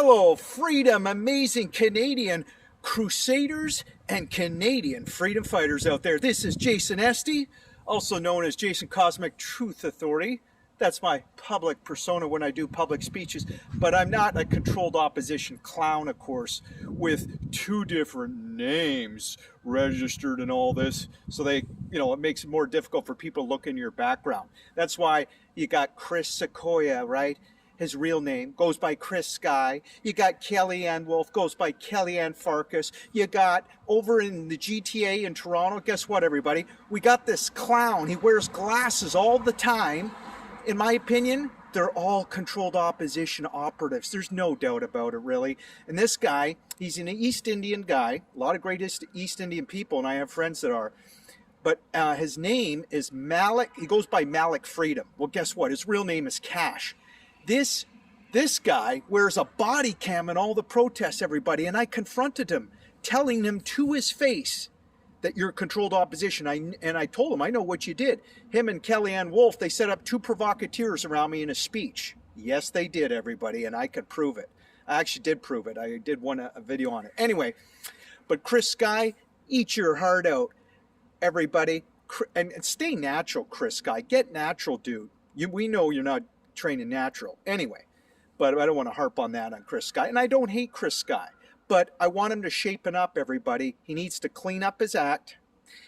fellow freedom amazing Canadian crusaders and Canadian freedom fighters out there. This is Jason Esty, also known as Jason Cosmic Truth Authority. That's my public persona when I do public speeches, but I'm not a controlled opposition clown, of course, with two different names registered and all this. So it makes it more difficult for people to look into your background. That's why you got Chris Sequoia, right? His real name goes by Chris Sky. You got Kellyanne Wolf, goes by Kellyanne Farkas. You got over in the GTA in Toronto, guess what, everybody? We got this clown. He wears glasses all the time. In my opinion, they're all controlled opposition operatives. There's no doubt about it, really. And this guy, he's an East Indian guy. A lot of great East Indian people, and I have friends that are. But his name is Malik. He goes by Malik Freedom. Well, guess what? His real name is Cash. This guy wears a body cam in all the protests, everybody, and I confronted him, telling him to his face that you're controlled opposition. I told him, I know what you did. Him and Kellyanne Wolf, they set up two provocateurs around me in a speech. Yes, they did, everybody, and I could prove it. I actually did prove it. I did a video on it. Anyway, but Chris Sky, eat your heart out, everybody, and stay natural, Chris Sky. Get natural, dude. We know you're not training natural anyway, but I don't want to harp on that on Chris Sky, and I don't hate Chris Sky, but I want him to shapen up, everybody. He needs to clean up his act.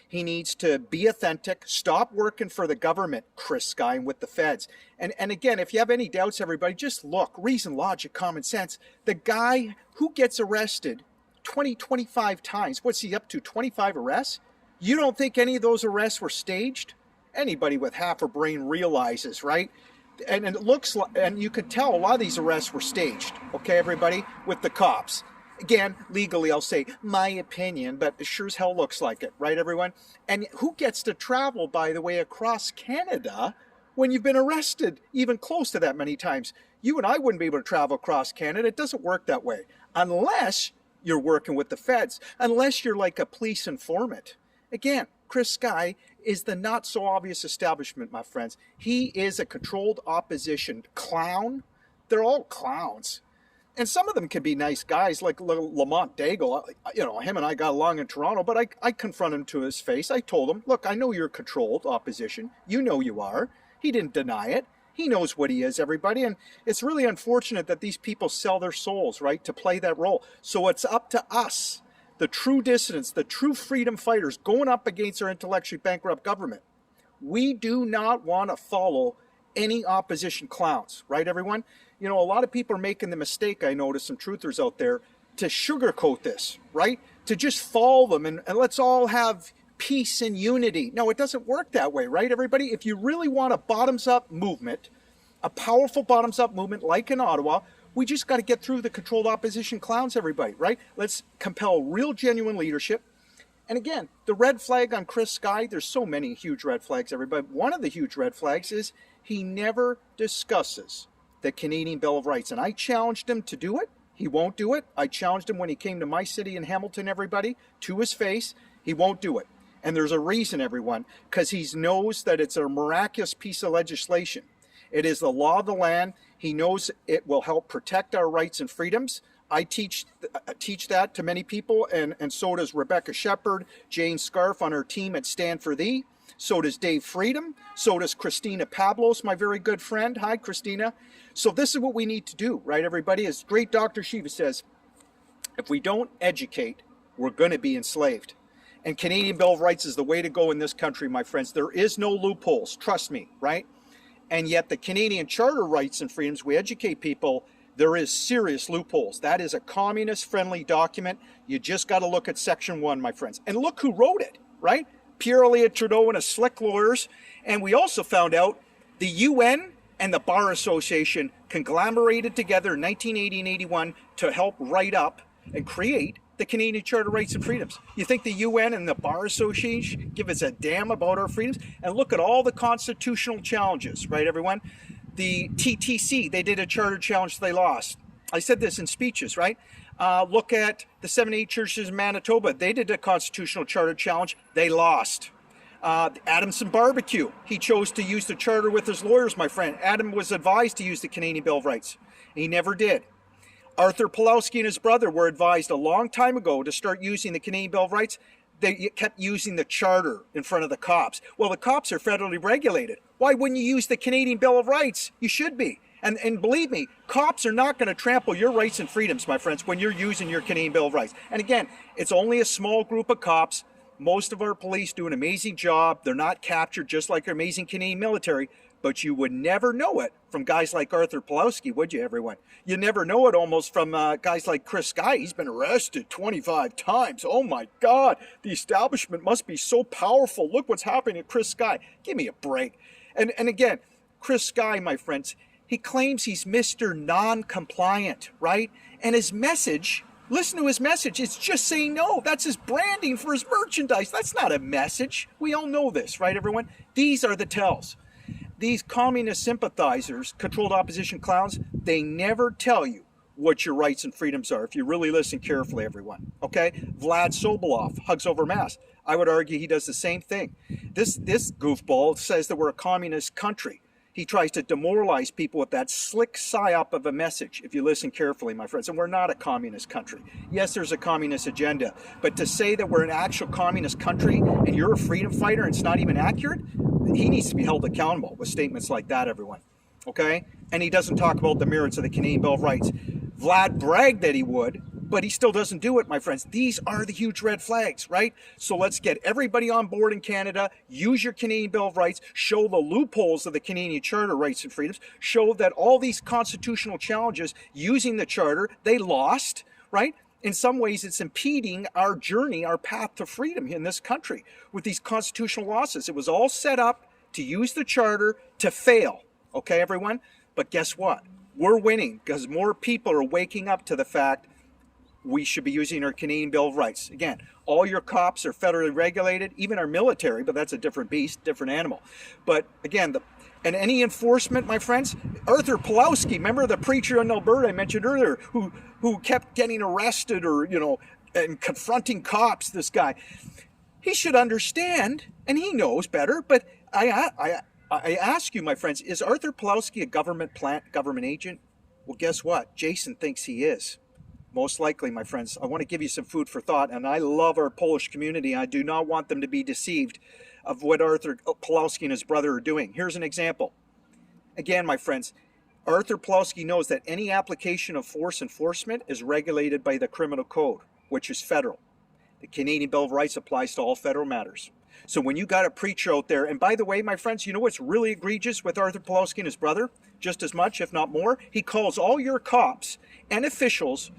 He needs to be authentic. Stop working for the government, Chris Sky, and with the feds. And again, if you have any doubts, everybody, just look. Reason, logic, common sense. The guy who gets arrested 25 times, what's he up to, 25 arrests? You don't think any of those arrests were staged? Anybody with half a brain realizes, right? And it looks like, and you could tell a lot of these arrests were staged, okay, everybody, with the cops. Again, legally, I'll say my opinion, but it sure as hell looks like it, right, everyone? And who gets to travel, by the way, across Canada when you've been arrested even close to that many times? You and I wouldn't be able to travel across Canada. It doesn't work that way unless you're working with the feds, unless you're like a police informant. Again, Chris Sky is the not so obvious establishment, my friends. He is a controlled opposition clown. They're all clowns. And some of them can be nice guys, like Lamont Daigle. Him and I got along in Toronto, but I confronted him to his face. I told him, look, I know you're controlled opposition. You know you are. He didn't deny it. He knows what he is, everybody. And it's really unfortunate that these people sell their souls, right, to play that role. So it's up to us, the true dissidents, the true freedom fighters, going up against our intellectually bankrupt government. We do not want to follow any opposition clowns, right, everyone? A lot of people are making the mistake, I notice, some truthers out there, to sugarcoat this, right? To just follow them and let's all have peace and unity. No, it doesn't work that way, right, everybody? If you really want a bottoms-up movement, a powerful bottoms-up movement like in Ottawa, we just got to get through the controlled opposition clowns, everybody, right? Let's compel real, genuine leadership. And again, the red flag on Chris Sky, there's so many huge red flags, everybody. One of the huge red flags is he never discusses the Canadian Bill of Rights. And I challenged him to do it. He won't do it. I challenged him when he came to my city in Hamilton, everybody, to his face. He won't do it. And there's a reason, everyone, because he knows that it's a miraculous piece of legislation. It is the law of the land. He knows it will help protect our rights and freedoms. I teach that to many people, and so does Rebecca Shepherd, Jane Scarf on her team at Stand For Thee. So does Dave Freedom. So does Christina Pavlos, my very good friend. Hi, Christina. So this is what we need to do, right, everybody? As great Dr. Shiva says, if we don't educate, we're going to be enslaved. And Canadian Bill of Rights is the way to go in this country, my friends. There is no loopholes, trust me, right? And yet the Canadian Charter Rights and Freedoms, we educate people, there is serious loopholes. That is a communist-friendly document. You just got to look at Section 1, my friends. And look who wrote it, right? Pierre Elliott Trudeau and his slick lawyers. And we also found out the UN and the Bar Association conglomerated together in 1980 and 81 to help write up and create the Canadian Charter of Rights and Freedoms. You think the UN and the Bar Association give us a damn about our freedoms? And look at all the constitutional challenges, right, everyone? The TTC, they did a charter challenge, they lost. I said this in speeches, right? Look at the 78 churches in Manitoba. They did a constitutional charter challenge. They lost. Adamson Barbecue. He chose to use the charter with his lawyers, my friend. Adam was advised to use the Canadian Bill of Rights. He never did. Arthur Powlowski and his brother were advised a long time ago to start using the Canadian Bill of Rights. They kept using the charter in front of the cops. Well, the cops are federally regulated. Why wouldn't you use the Canadian Bill of Rights? You should be. And believe me, cops are not going to trample your rights and freedoms, my friends, when you're using your Canadian Bill of Rights. And again, it's only a small group of cops. Most of our police do an amazing job. They're not captured just like our amazing Canadian military. But you would never know it from guys like Arthur Powlowski, would you, everyone? You never know it almost from guys like Chris Sky. He's been arrested 25 times. Oh, my God. The establishment must be so powerful. Look what's happening to Chris Sky. Give me a break. And again, Chris Sky, my friends, he claims he's Mr. Non-Compliant, right? And his message, listen to his message, it's just saying no. That's his branding for his merchandise. That's not a message. We all know this, right, everyone? These are the tells. These communist sympathizers, controlled opposition clowns, they never tell you what your rights and freedoms are if you really listen carefully, everyone. Okay? Vlad Sobolov, Hugs Over Masks. I would argue he does the same thing. This goofball says that we're a communist country. He tries to demoralize people with that slick psyop of a message, if you listen carefully, my friends. And we're not a communist country. Yes, there's a communist agenda. But to say that we're an actual communist country and you're a freedom fighter and it's not even accurate, he needs to be held accountable with statements like that, everyone. Okay? And he doesn't talk about the merits of the Canadian Bill of Rights. Vlad bragged that he would, but he still doesn't do it, my friends. These are the huge red flags, right? So let's get everybody on board in Canada, use your Canadian Bill of Rights, show the loopholes of the Canadian Charter rights and freedoms, show that all these constitutional challenges using the Charter, they lost, right? In some ways, it's impeding our journey, our path to freedom in this country with these constitutional losses. It was all set up to use the Charter to fail, okay, everyone? But guess what? We're winning because more people are waking up to the fact we should be using our Canadian Bill of Rights. Again, all your cops are federally regulated, even our military, but that's a different beast, different animal. But again, and any enforcement, my friends, Arthur Powlowski, remember the preacher in Alberta I mentioned earlier, who kept getting arrested or, and confronting cops, this guy. He should understand, and he knows better, but I ask you, my friends, is Arthur Powlowski a government plant, government agent? Well, guess what? Jason thinks he is. Most likely, my friends. I want to give you some food for thought, and I love our Polish community. I do not want them to be deceived of what Arthur Powlowski and his brother are doing. Here's an example. Again, my friends, Arthur Powlowski knows that any application of force enforcement is regulated by the Criminal Code, which is federal. The Canadian Bill of Rights applies to all federal matters. So when you got a preacher out there, and by the way, my friends, you know what's really egregious with Arthur Powlowski and his brother? Just as much, if not more, he calls all your cops and officials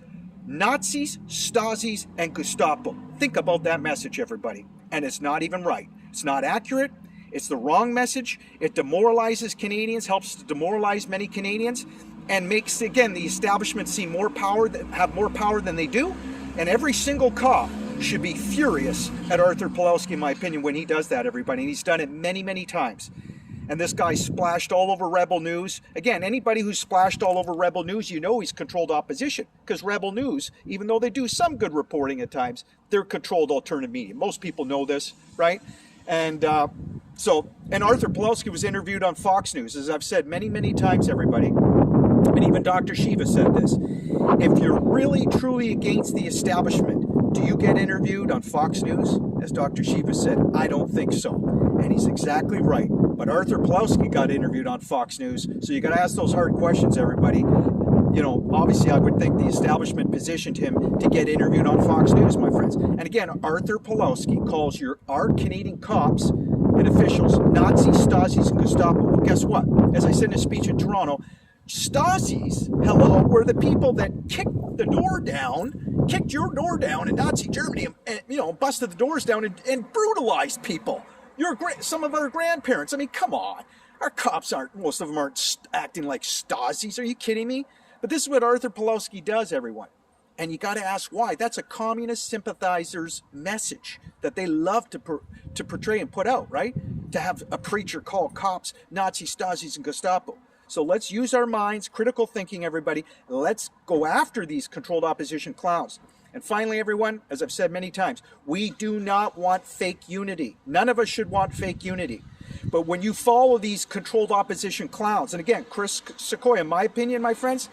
Nazis, Stasis, and Gestapo. Think about that message, everybody. And it's not even right. It's not accurate. It's the wrong message. It demoralizes Canadians, helps to demoralize many Canadians, and makes, again, the establishment seem more power, have more power than they do. And every single cop should be furious at Arthur Powlowski, in my opinion, when he does that, everybody. And he's done it many, many times. And this guy splashed all over Rebel News. Again, anybody who's splashed all over Rebel News, you know he's controlled opposition. Because Rebel News, even though they do some good reporting at times, they're controlled alternative media. Most people know this, right? And Arthur Powlowski was interviewed on Fox News, as I've said many, many times, everybody. And even Dr. Shiva said this. If you're really, truly against the establishment, do you get interviewed on Fox News? As Dr. Shiva said, I don't think so. And he's exactly right. But Arthur Powlowski got interviewed on Fox News, so you got to ask those hard questions, everybody. Obviously I would think the establishment positioned him to get interviewed on Fox News, my friends. And again, Arthur Powlowski calls our Canadian cops and officials Nazis, Stasis, and Gestapo. Well, guess what? As I said in a speech in Toronto, Stasis, were the people that kicked your door down in Nazi Germany and busted the doors down and brutalized people. Some of our grandparents. I mean, come on. Our cops most of them aren't acting like Stasis. Are you kidding me? But this is what Arthur Powlowski does, everyone. And you got to ask why. That's a communist sympathizer's message that they love to portray and put out, right? To have a preacher call cops Nazi, Stasis, and Gestapo. So let's use our minds, critical thinking, everybody. Let's go after these controlled opposition clowns. And finally, everyone, as I've said many times, we do not want fake unity. None of us should want fake unity. But when you follow these controlled opposition clowns, and again, Chris Sequoia, in my opinion, my friends,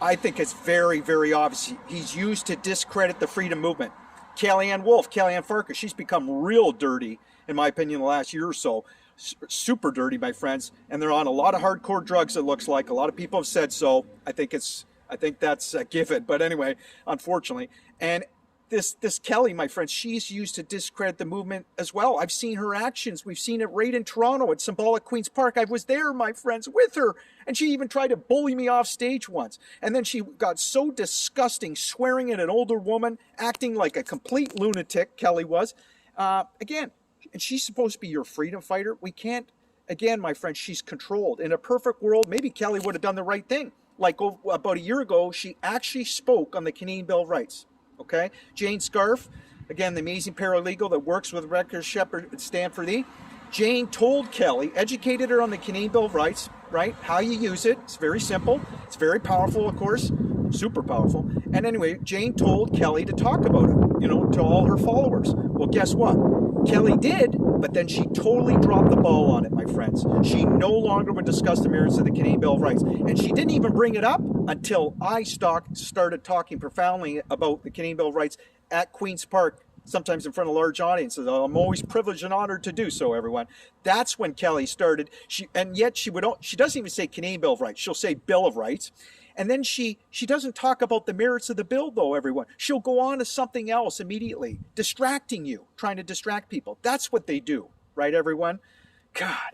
I think it's very, very obvious. He's used to discredit the freedom movement. Kellyanne Wolf, Kellyanne Farkas, she's become real dirty, in my opinion, the last year or so. Super dirty, my friends. And they're on a lot of hardcore drugs, it looks like. A lot of people have said so. I think that's a given. But anyway, unfortunately. And this Kelly, my friends, she's used to discredit the movement as well. I've seen her actions. We've seen it right in Toronto at Symbolic Queen's Park. I was there, my friends, with her. And she even tried to bully me off stage once. And then she got so disgusting, swearing at an older woman, acting like a complete lunatic, Kelly was. Again, and she's supposed to be your freedom fighter. We can't, again, my friends, she's controlled. In a perfect world, maybe Kelly would have done the right thing. Like about a year ago, she actually spoke on the Canadian Bill of Rights. Okay, Jane Scarf, again, the amazing paralegal that works with Record Shepherd at Stanford E. Jane told Kelly, educated her on the Canadian Bill of Rights, right? How you use it. It's very simple. It's very powerful, of course, super powerful. And anyway, Jane told Kelly to talk about it, to all her followers. Well, guess what? Kelly did, but then she totally dropped the ball on it, my friends. She no longer would discuss the merits of the Canadian Bill of Rights. And she didn't even bring it up until I started talking profoundly about the Canadian Bill of Rights at Queen's Park, sometimes in front of large audiences. I'm always privileged and honored to do so, everyone. That's when Kelly started. She doesn't even say Canadian Bill of Rights. She'll say Bill of Rights. And then she doesn't talk about the merits of the bill, though, everyone. She'll go on to something else immediately, distracting you, trying to distract people. That's what they do, right, everyone? God,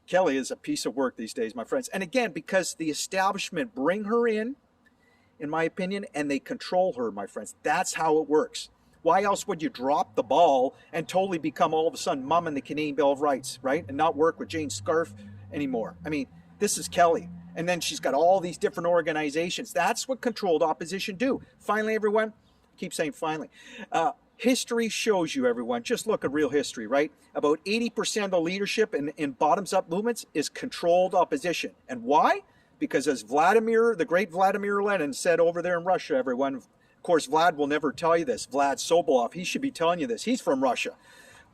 Kelly is a piece of work these days, my friends. And again, because the establishment bring her in my opinion, and they control her, my friends. That's how it works. Why else would you drop the ball and totally become all of a sudden mum in the Canadian Bill of Rights, right? And not work with Jane Scarf anymore. I mean, this is Kelly. And then she's got all these different organizations. That's what controlled opposition do. Finally, everyone, keep saying finally. History shows you, everyone, just look at real history, right? About 80% of the leadership in bottoms-up movements is controlled opposition. And why? Because as the great Vladimir Lenin said over there in Russia, everyone, of course, Vlad will never tell you this. Vlad Sobolov, he should be telling you this. He's from Russia.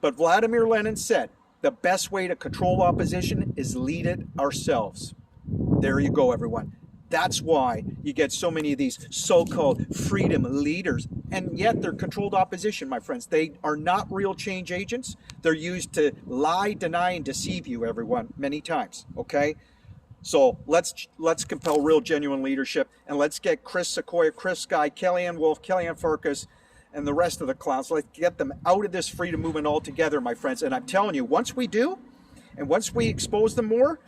But Vladimir Lenin said, the best way to control opposition is lead it ourselves. There you go, everyone. That's why you get so many of these so-called freedom leaders, and yet they're controlled opposition, my friends. They are not real change agents. They're used to lie, deny, and deceive you, everyone, many times, okay? So let's compel real, genuine leadership, and let's get Chris Sequoia, Chris Guy, Kellyanne Wolf, Kellyanne Farkas, and the rest of the clowns. Let's get them out of this freedom movement altogether, my friends. And I'm telling you, once we do, and once we expose them more,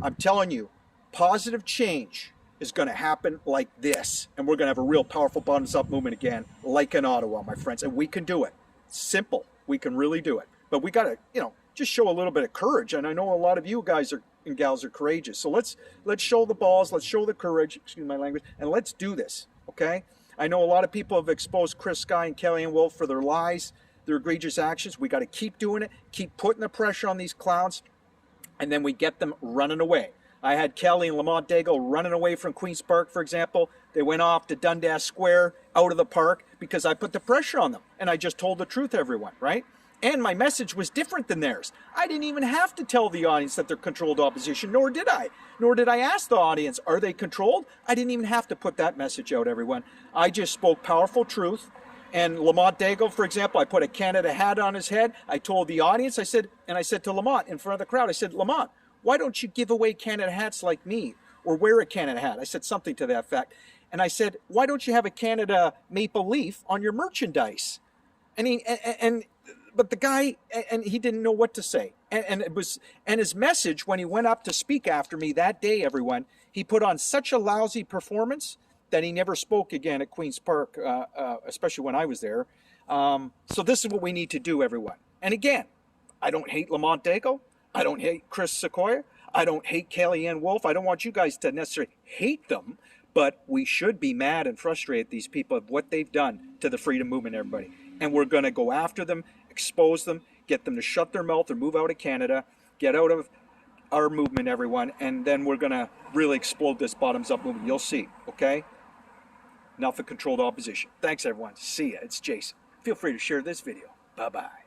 I'm telling you, positive change is going to happen like this. And we're going to have a real powerful bottoms-up movement again, like in Ottawa, my friends. And we can do it. It's simple. We can really do it. But we got to, just show a little bit of courage. And I know a lot of you guys and gals are courageous. So let's show the balls. Let's show the courage, excuse my language, and let's do this, okay? I know a lot of people have exposed Chris Guy and Kellyanne Wolf for their lies, their egregious actions. We got to keep doing it, keep putting the pressure on these clowns, and then we get them running away. I had Kelly and Lamont Daigle running away from Queen's Park, for example. They went off to Dundas Square, out of the park, because I put the pressure on them. And I just told the truth, everyone, right? And my message was different than theirs. I didn't even have to tell the audience that they're controlled opposition, nor did I. Nor did I ask the audience, are they controlled? I didn't even have to put that message out, everyone. I just spoke powerful truth. And Lamont Daigle, for example, I put a Canada hat on his head. I told the audience, I said to Lamont in front of the crowd, I said, Lamont, why don't you give away Canada hats like me, or wear a Canada hat? I said something to that effect. And I said, why don't you have a Canada maple leaf on your merchandise? But the guy, and he didn't know what to say. And his message, when he went up to speak after me that day, everyone, he put on such a lousy performance that he never spoke again at Queen's Park, especially when I was there. So this is what we need to do, everyone. And again, I don't hate Lamont Daigle. I don't hate Chris Sequoia. I don't hate Kellyanne Wolf. I don't want you guys to necessarily hate them, but we should be mad and frustrated at these people of what they've done to the freedom movement, everybody. And we're going to go after them, expose them, get them to shut their mouth or move out of Canada, get out of our movement, everyone, and then we're going to really explode this bottoms-up movement. You'll see, okay? Enough of controlled opposition. Thanks, everyone. See ya. It's Jason. Feel free to share this video. Bye-bye.